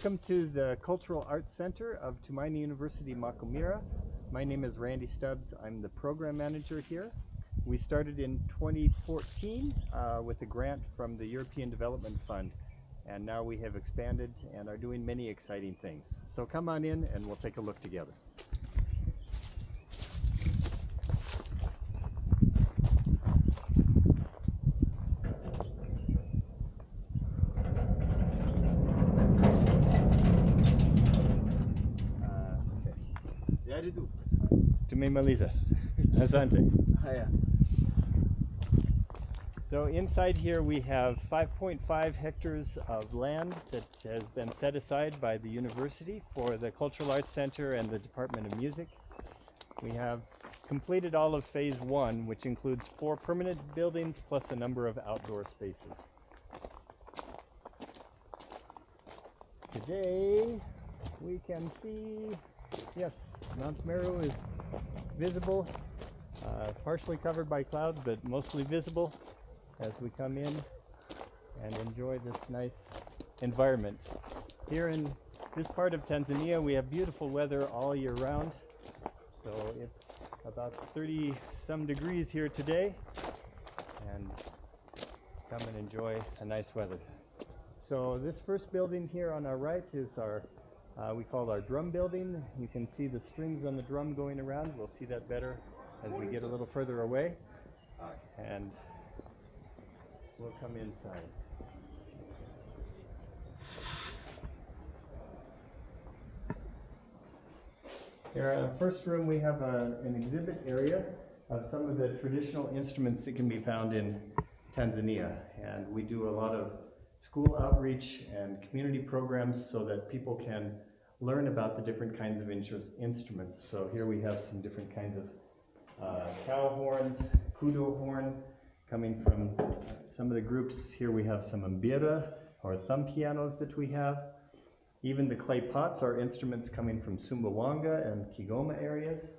Welcome to the Cultural Arts Center of Tumaini University, Makumira. My name is Randy Stubbs. I'm the program manager here. We started in 2014 with a grant from the European Development Fund, and now we have expanded and are doing many exciting things. So come on in and we'll take a look together. Tumemaliza. Asante. Hiya. So inside here we have 5.5 hectares of land that has been set aside by the university for the Cultural Arts Center and the Department of Music. We have completed all of phase 1, which includes 4 permanent buildings plus a number of outdoor spaces. Today we can see, yes, Mount Meru is visible, partially covered by clouds, but mostly visible as we come in and enjoy this nice environment. Here in this part of Tanzania, we have beautiful weather all year round. So it's about 30 some degrees here today, and come and enjoy a nice weather. So this first building here on our right is our we call our drum building. You can see the strings on the drum going around. We'll see that better as we get a little further away. And we'll come inside. Here in the first room we have an exhibit area of some of the traditional instruments that can be found in Tanzania. And we do a lot of school outreach and community programs so that people can learn about the different kinds of instruments. So here we have some different kinds of cow horns, kudo horn, coming from some of the groups. Here we have some mbira, or thumb pianos that we have. Even the clay pots are instruments coming from Sumbawanga and Kigoma areas.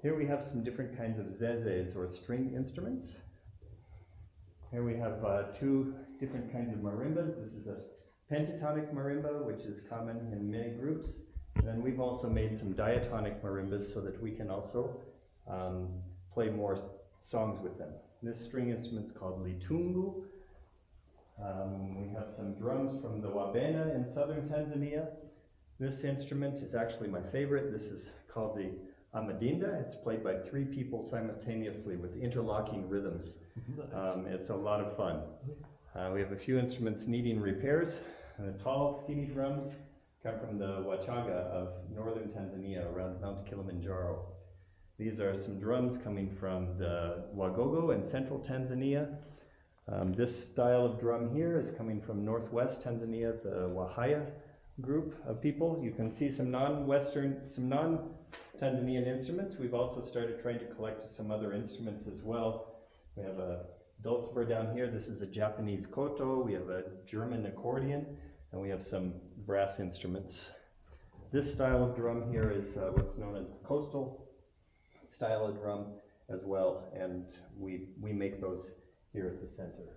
Here we have some different kinds of zezes, or string instruments. Here we have 2 different kinds of marimbas. This is a pentatonic marimba, which is common in many groups. And then we've also made some diatonic marimbas so that we can also play more songs with them. This string instrument is called litungu. We have some drums from the Wabena in southern Tanzania. This instrument is actually my favorite. This is called the amadinda. It's played by 3 people simultaneously with interlocking rhythms. It's a lot of fun. We have a few instruments needing repairs. The tall, skinny drums come from the Wachaga of northern Tanzania around Mount Kilimanjaro. These are some drums coming from the Wagogo in central Tanzania. This style of drum here is coming from northwest Tanzania, the Wahaya group of people. You can see some non-Tanzanian instruments. We've also started trying to collect some other instruments as well. We have a dulcimer down here. This is a Japanese koto. We have a German accordion, and we have some brass instruments. This style of drum here is what's known as coastal style of drum as well, and we make those here at the center.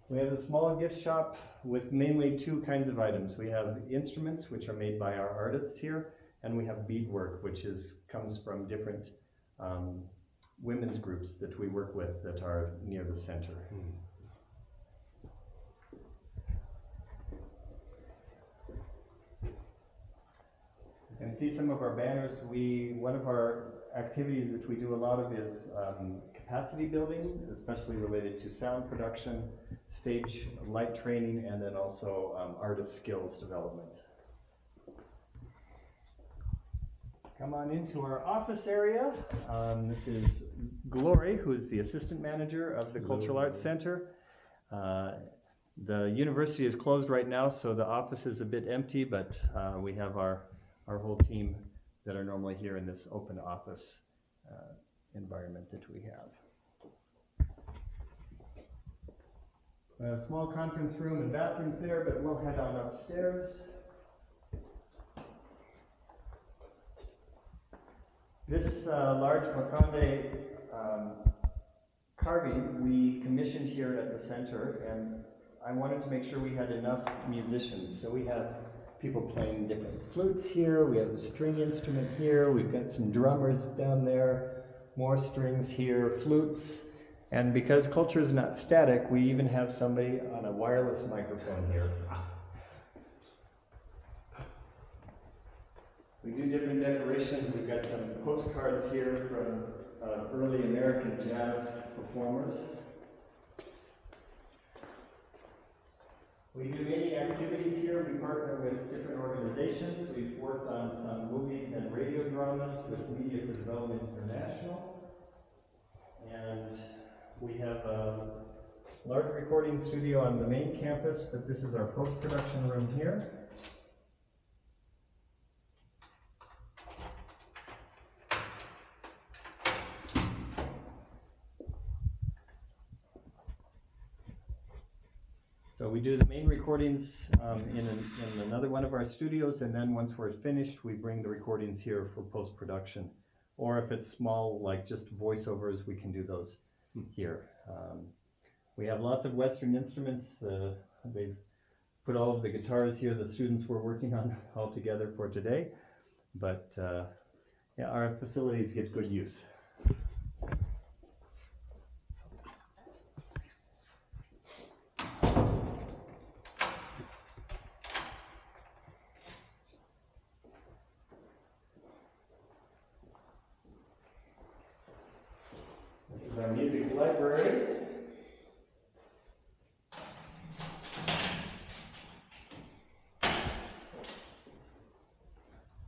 We have a small gift shop with mainly 2 kinds of items. We have instruments, which are made by our artists here, and we have beadwork, which comes from different women's groups that we work with that are near the center. You can see some of our banners. One of our activities that we do a lot of is capacity building, especially related to sound production, stage light training, and then also artist skills development. Come on into our office area. This is Glory, who is the assistant manager of the Cultural Arts Center. The university is closed right now, so the office is a bit empty, but we have our whole team that are normally here in this open office environment that we have. A small conference room and bathrooms there, but we'll head on upstairs. This large Makonde carving we commissioned here at the center, and I wanted to make sure we had enough musicians. So we have people playing different flutes here, we have a string instrument here, we've got some drummers down there, more strings here, flutes, and because culture is not static, we even have somebody on a wireless microphone here. We do different decorations. We've got some postcards here from early American jazz performers. We do many activities here. We partner with different organizations. We've worked on some movies and radio dramas with Media for Development International. And we have a large recording studio on the main campus, but this is our post-production room here. So we do the main recordings in another one of our studios, and then once we're finished, we bring the recordings here for post-production. Or if it's small, like just voiceovers, we can do those here. We have lots of Western instruments. They've put all of the guitars here the students were working on all together for today. But yeah, our facilities get good use. This is our music library.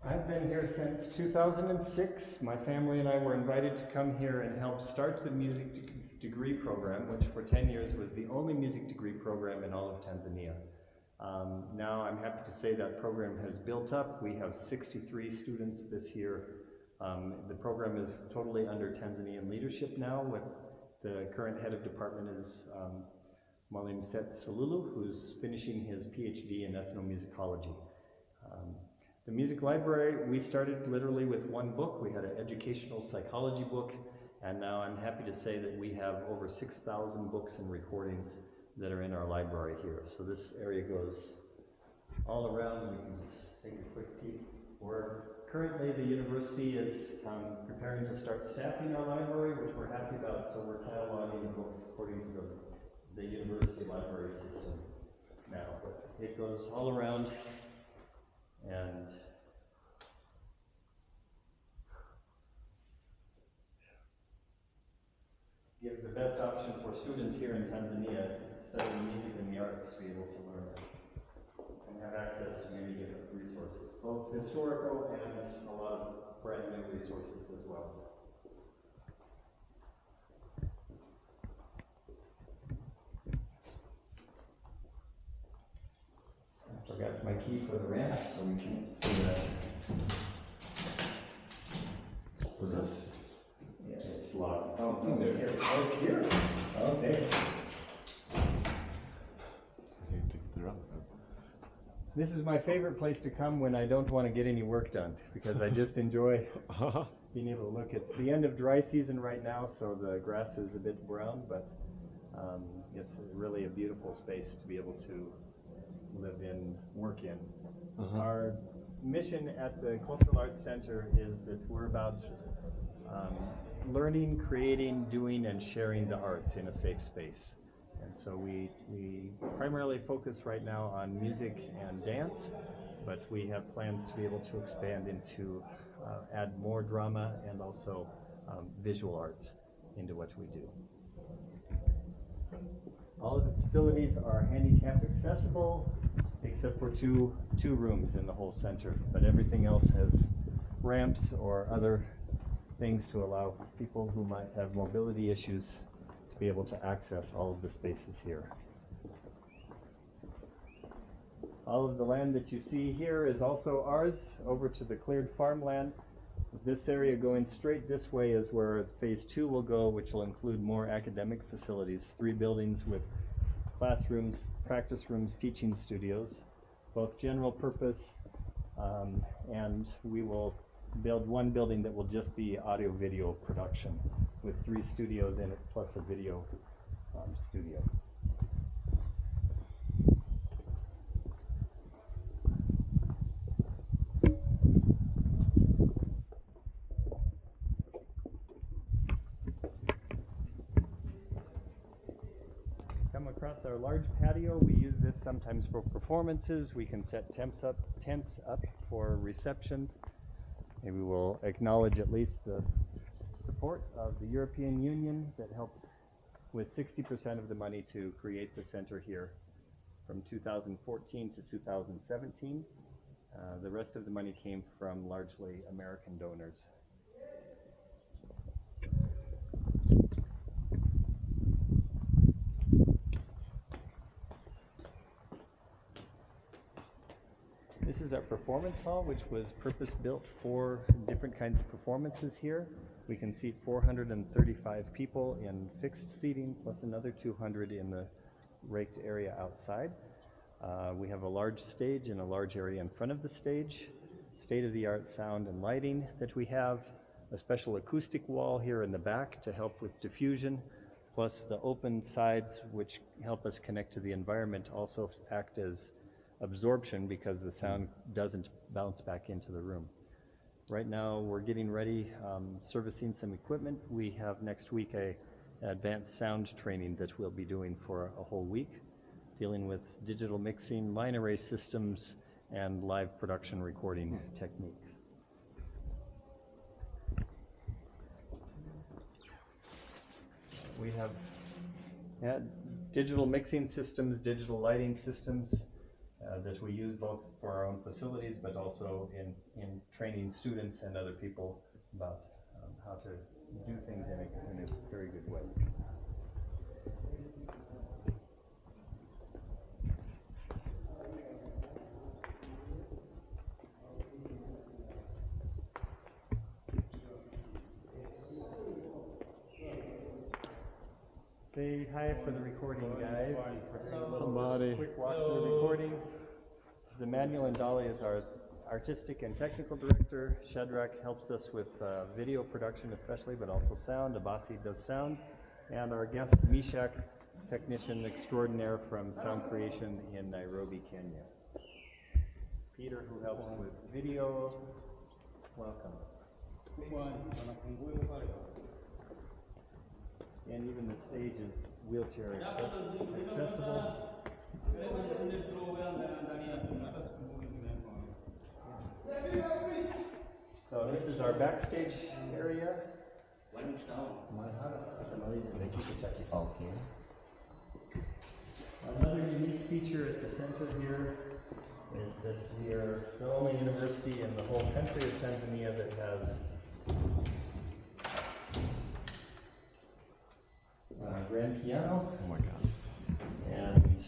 I've been here since 2006. My family and I were invited to come here and help start the music degree program, which for 10 years was the only music degree program in all of Tanzania. Now I'm happy to say that program has built up. We have 63 students this year. The program is totally under Tanzanian leadership now, with the current head of department is Mwalimu Set Salulu, who's finishing his PhD in ethnomusicology. The music library, we started literally with one book. We had an educational psychology book, and now I'm happy to say that we have over 6,000 books and recordings that are in our library here. So this area goes all around. We can just take a quick peek. Currently, the university is preparing to start staffing our library, which we're happy about, so we're cataloging the books according to the university library system now. But it goes all around and gives the best option for students here in Tanzania studying music and the arts to be able to learn and have access to many different resources, both historical and a lot of brand new resources as well. I forgot my key for the ramp, so we can't do that. For this? Yeah, it's locked. Oh, it's in there. Here. Oh, it's here. Okay. This is my favorite place to come when I don't want to get any work done, because I just enjoy being able to look. It's the end of dry season right now, so the grass is a bit brown, but it's really a beautiful space to be able to live in, work in. Our mission at the Cultural Arts Center is that we're about learning, creating, doing, and sharing the arts in a safe space. And so we primarily focus right now on music and dance, but we have plans to be able to expand into, add more drama and also visual arts into what we do. All of the facilities are handicap accessible, except for two rooms in the whole center, but everything else has ramps or other things to allow people who might have mobility issues to be able to access all of the spaces here. All of the land that you see here is also ours, over to the cleared farmland. This area going straight this way is where phase 2 will go, which will include more academic facilities, 3 buildings with classrooms, practice rooms, teaching studios, both general purpose, and we will build one building that will just be audio-video production. with 3 studios in it, plus a video studio. Come across our large patio. We use this sometimes for performances. We can set tents up for receptions. Maybe we'll acknowledge at least the support of the European Union that helped with 60% of the money to create the center here from 2014 to 2017. The rest of the money came from largely American donors. This is our performance hall, which was purpose-built for different kinds of performances here. We can seat 435 people in fixed seating, plus another 200 in the raked area outside. We have a large stage and a large area in front of the stage, state-of-the-art sound and lighting that we have, a special acoustic wall here in the back to help with diffusion, plus the open sides which help us connect to the environment also act as absorption because the sound doesn't bounce back into the room. Right now we're getting ready, servicing some equipment. We have next week a advanced sound training that we'll be doing for a whole week, dealing with digital mixing, line array systems, and live production recording techniques. We have digital mixing systems, digital lighting systems that we use both for our own facilities, but also in training students and other people about how to do things in a very good way. Say hi for the recording, guys. Somebody. Quick walk through the recording. This is Emmanuel, and Dolly is our artistic and technical director. Shadrach helps us with video production especially, but also sound. Abasi does sound. And our guest, Mishak, technician extraordinaire from sound creation in Nairobi, Kenya. Peter, who helps with video. Welcome. And even the stage is wheelchair accessible. So this is our backstage area. Another unique feature at the center here is that we are the only university in the whole country of Tanzania that has grand piano. Oh my God. And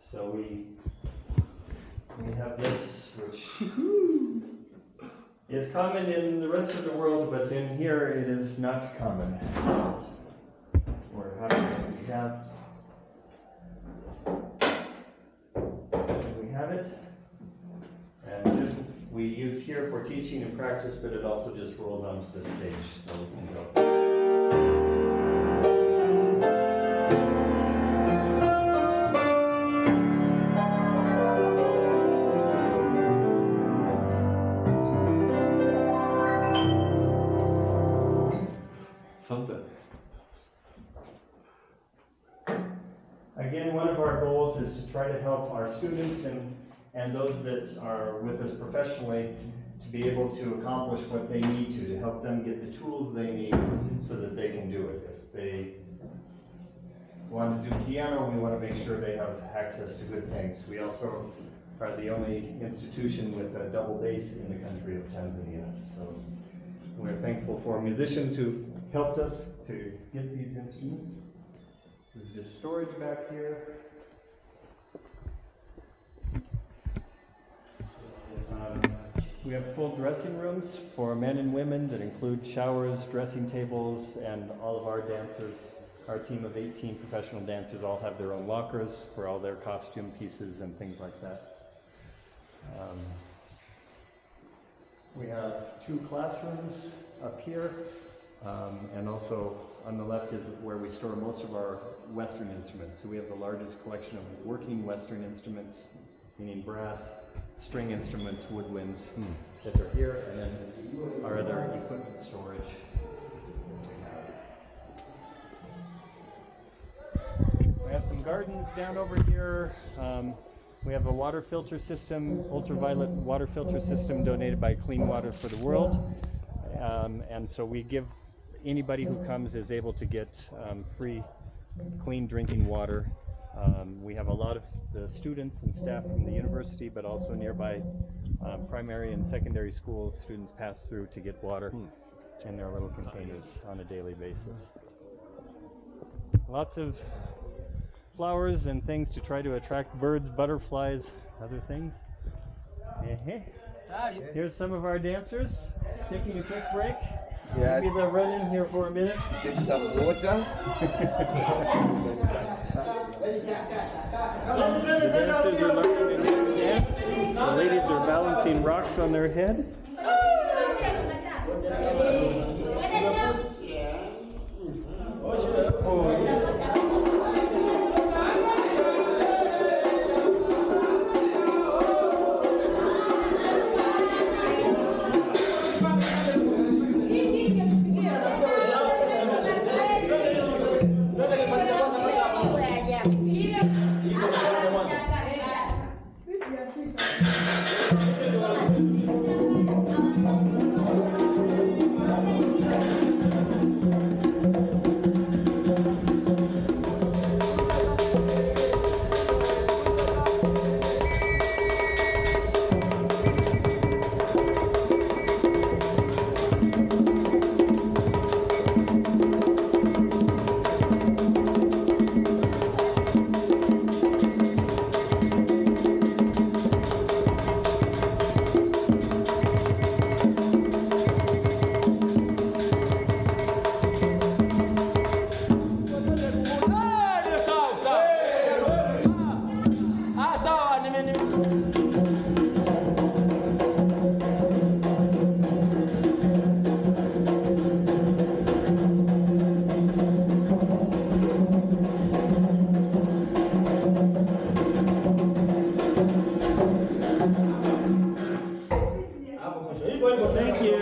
so we have this, which is common in the rest of the world, but in here it is not common. We're happy that we have it. And this we use here for teaching and practice, but it also just rolls onto the stage, so we can go. Again, one of our goals is to try to help our students and those that are with us professionally to be able to accomplish what they need to help them get the tools they need so that they can do it. If they want to do piano, we want to make sure they have access to good things. We also are the only institution with a double bass in the country of Tanzania. So we're thankful for musicians who helped us to get these instruments. This is just storage back here. We have full dressing rooms for men and women that include showers, dressing tables, and all of our dancers, our team of 18 professional dancers, all have their own lockers for all their costume pieces and things like that. We have 2 classrooms up here, and also on the left is where we store most of our Western instruments. So we have the largest collection of working Western instruments, meaning brass, string instruments, woodwinds that are here, and then our other equipment storage. We have some gardens down over here. We have a water filter system, ultraviolet water filter system donated by Clean Water for the World. And so we give, anybody who comes is able to get free, clean drinking water. We have a lot of the students and staff from the university, but also nearby primary and secondary school students pass through to get water in their little containers on a daily basis. Lots of flowers and things to try to attract birds, butterflies, other things. Here's some of our dancers taking a quick break. Yes. Maybe they'll run in here for a minute. Take some water. The dancers are learning to dance. The ladies are balancing rocks on their head. Thank you.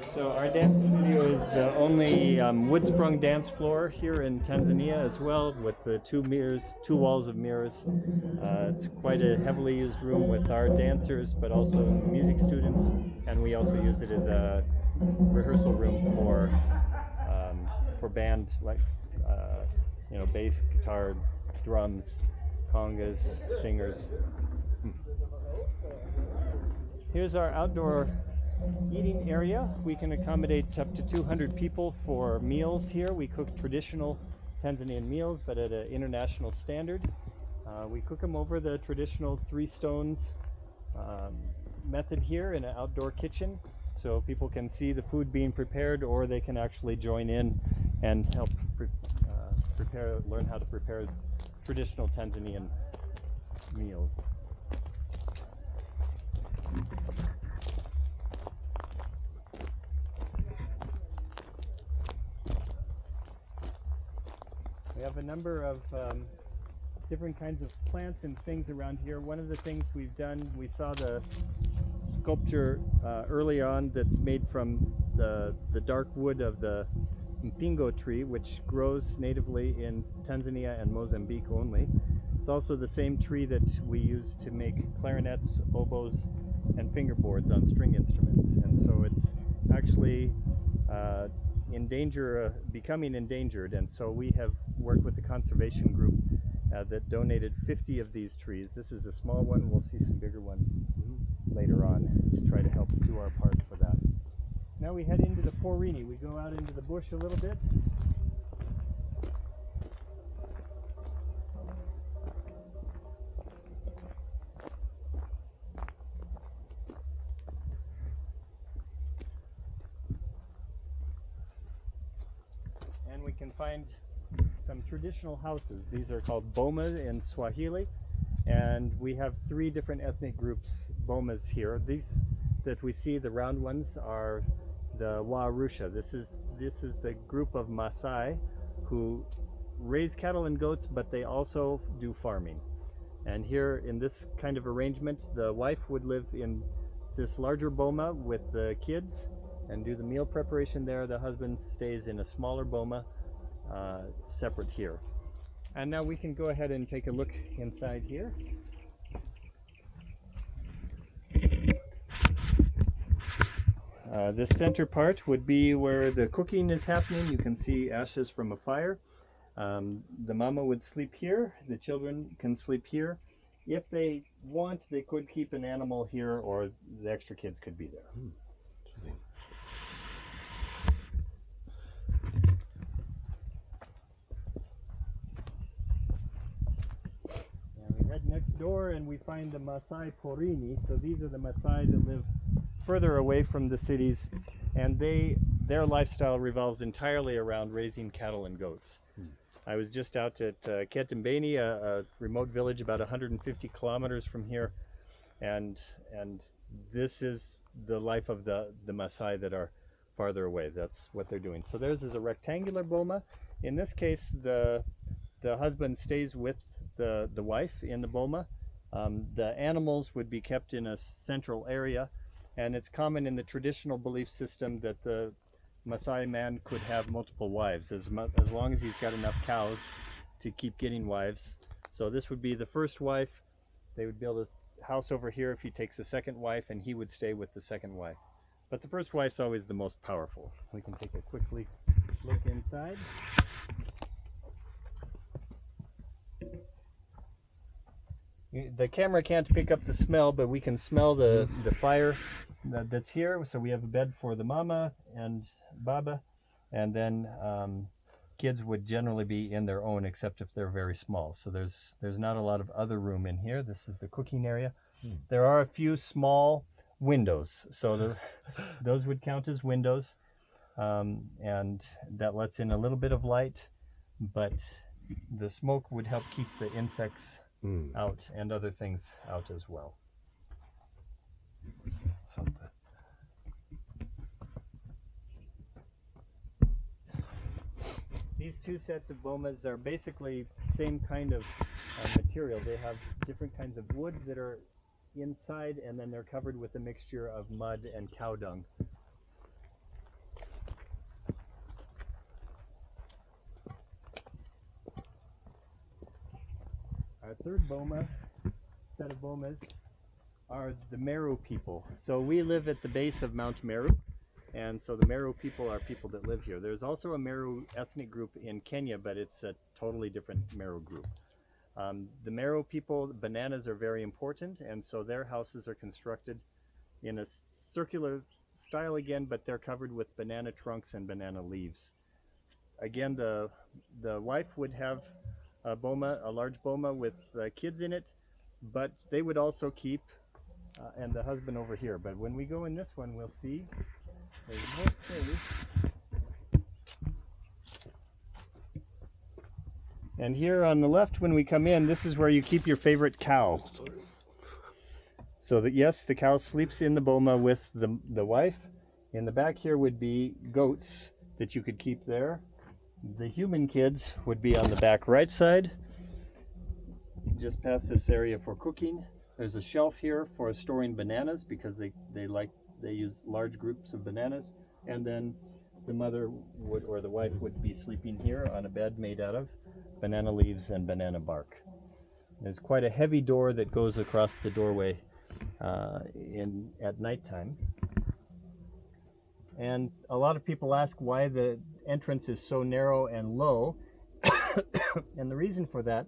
So our dance studio is the only wood-sprung dance floor here in Tanzania as well, with the two walls of mirrors. It's quite a heavily used room with our dancers, but also music students, and we also use it as a rehearsal room for band, like bass, guitar, drums, congas, singers. Here's our outdoor eating area. We can accommodate up to 200 people for meals here. We cook traditional Tanzanian meals, but at an international standard. We cook them over the traditional 3 stones method here in an outdoor kitchen, so people can see the food being prepared, or they can actually join in and help learn how to prepare traditional Tanzanian meals. We have a number of different kinds of plants and things around here. One of the things we've done, we saw the sculpture early on that's made from the dark wood of the mpingo tree, which grows natively in Tanzania and Mozambique only. It's also the same tree that we use to make clarinets, oboes, and fingerboards on string instruments. And so it's actually in danger, becoming endangered. And so we have worked with the conservation group that donated 50 of these trees. This is a small one. We'll see some bigger ones later on to try to help do our part for that. Now we head into the Porini. We go out into the bush a little bit. And we can find some traditional houses. These are called boma in Swahili, And we have 3 different ethnic groups, bomas here. These that we see, the round ones, are the Arusha. This is the group of Maasai who raise cattle and goats, but they also do farming. And here in this kind of arrangement, the wife would live in this larger boma with the kids and do the meal preparation there. The husband stays in a smaller boma separate here. And now we can go ahead and take a look inside here. This center part would be where the cooking is happening. You can see ashes from a fire. The mama would sleep here. The children can sleep here. If they want, they could keep an animal here, or the extra kids could be there. Interesting. And we head next door and we find the Maasai Porini. So these are the Maasai that live further away from the cities, and their lifestyle revolves entirely around raising cattle and goats. I was just out at Ketembeni, a remote village about 150 kilometers from here, and this is the life of the Maasai that are farther away. That's what they're doing. So theirs is a rectangular boma. In this case, the husband stays with the wife in the boma. The animals would be kept in a central area, and it's common in the traditional belief system that the Maasai man could have multiple wives as long as he's got enough cows to keep getting wives. So this would be the first wife. They would build a house over here if he takes a second wife, and he would stay with the second wife. But the first wife's always the most powerful. We can take a quickly look inside. The camera can't pick up the smell, but we can smell the fire that's here. So we have a bed for the mama and baba, and then kids would generally be in their own, except if they're very small. So there's not a lot of other room in here. This is the cooking area. There are a few small windows, so those would count as windows, and that lets in a little bit of light, but the smoke would help keep the insects out and other things out as well. Something. These 2 sets of bomas are basically same kind of material. They have different kinds of wood that are inside, and then they're covered with a mixture of mud and cow dung. Our third set of bomas are the Meru people. So we live at the base of Mount Meru, and so the Meru people are people that live here. There's also a Meru ethnic group in Kenya, but it's a totally different Meru group. The Meru people, bananas are very important, and so their houses are constructed in a circular style again, but they're covered with banana trunks and banana leaves. Again, the wife would have a large boma with kids in it, but they would also keep, and the husband over here. But when we go in this one, we'll see there's more space. And here on the left, when we come in, this is where you keep your favorite cow. So that, yes, the cow sleeps in the boma with the wife. In the back here would be goats that you could keep there. The human kids would be on the back right side, just past this area for cooking. There's a shelf here for storing bananas because they use large groups of bananas. And then the mother would, or the wife would be sleeping here on a bed made out of banana leaves and banana bark. There's quite a heavy door that goes across the doorway at nighttime. And a lot of people ask why the entrance is so narrow and low. And the reason for that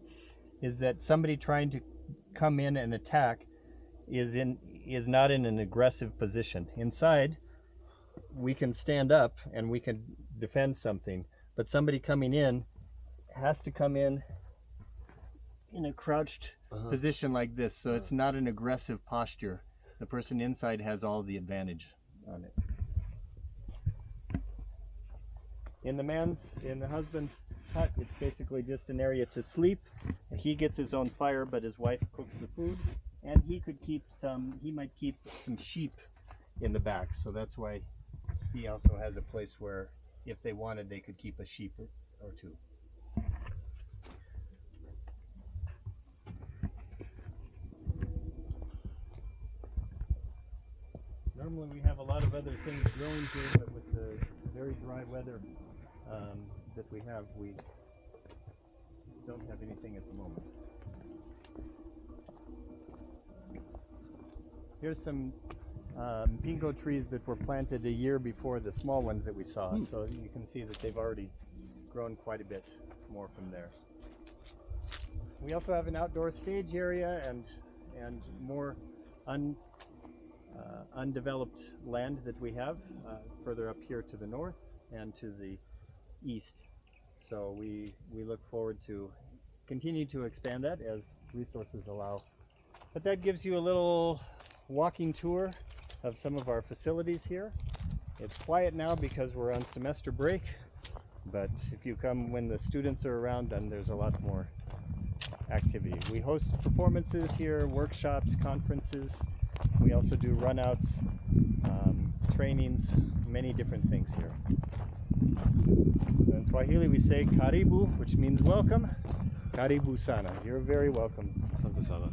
is that somebody trying to come in and attack is not in an aggressive position. Inside, we can stand up and we can defend something, but somebody coming in has to come in a crouched position like this, so it's not an aggressive posture. The person inside has all the advantage on it. In the husband's hut. It's basically just an area to sleep. He gets his own fire, but his wife cooks the food. And he might keep some sheep in the back. So that's why he also has a place where if they wanted, they could keep a sheep or two. Normally we have a lot of other things growing here, but with the very dry weather that we have, we don't have anything at the moment. Here's some pingo trees that were planted a year before the small ones that we saw. So you can see that they've already grown quite a bit more from there. We also have an outdoor stage area and more undeveloped land that we have further up here to the north and to the east. So we look forward to continue to expand that as resources allow. But that gives you a little walking tour of some of our facilities here. It's quiet now because we're on semester break, but if you come when the students are around, then there's a lot more activity. We host performances here, workshops, conferences. We also do runouts, trainings, many different things here. In Swahili we say karibu, which means welcome. Karibu sana. You're very welcome. Asante sana.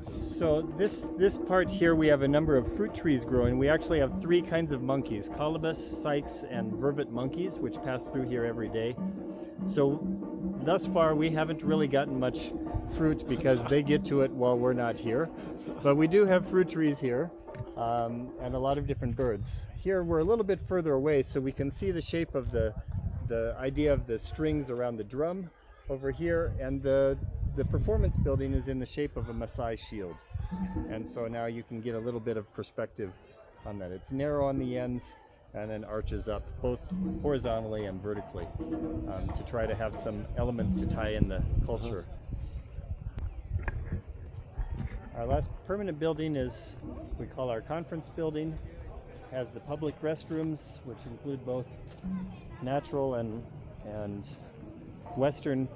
So this part here, we have a number of fruit trees growing. We actually have 3 kinds of monkeys: colobus, sykes, and vervet monkeys, which pass through here every day. So thus far we haven't really gotten much fruit because they get to it while we're not here. But we do have fruit trees here and a lot of different birds. Here we're a little bit further away, so we can see the shape of the idea of the strings around the drum over here, and the performance building is in the shape of a Maasai shield. And so now you can get a little bit of perspective on that. It's narrow on the ends and then arches up both horizontally and vertically to try to have some elements to tie in the culture. Our last permanent building is we call our conference building. It has the public restrooms, which include both natural and Western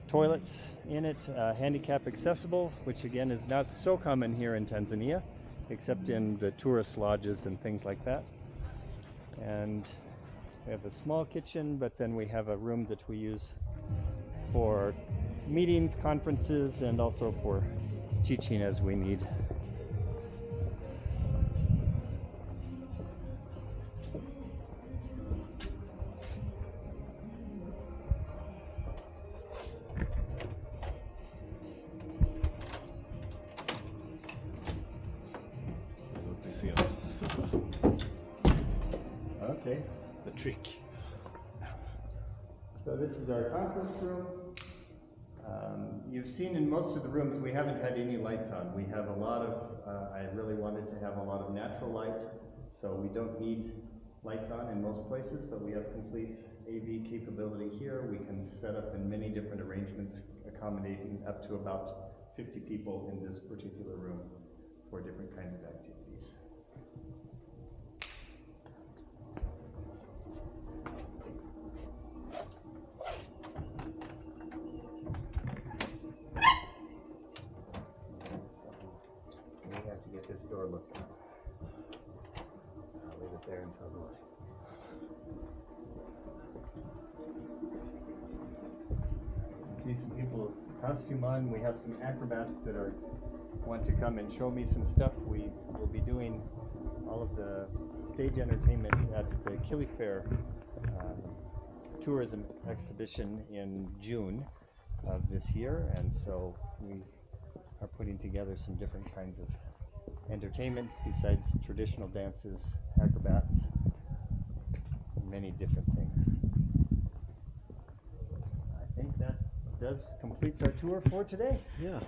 toilets in it, handicap accessible, which again is not so common here in Tanzania, except in the tourist lodges and things like that. And we have a small kitchen, but then we have a room that we use for meetings, conferences, and also for teaching as we need. Okay. The trick. So this is our conference room. You've seen in most of the rooms we haven't had any lights on. We have a lot of, I really wanted to have a lot of natural light, so we don't need lights on in most places, but we have complete AV capability here. We can set up in many different arrangements, accommodating up to about 50 people in this particular room for different kinds of activities. We have to get this door looked at. I'll leave it there until the see some people costume on. We have some acrobats that want to come and show me some stuff. We will be doing all of the stage entertainment at the Kili Fair tourism exhibition in June of this year, and so we are putting together some different kinds of entertainment besides traditional dances, acrobats, many different things. I think that completes our tour for today. Yeah.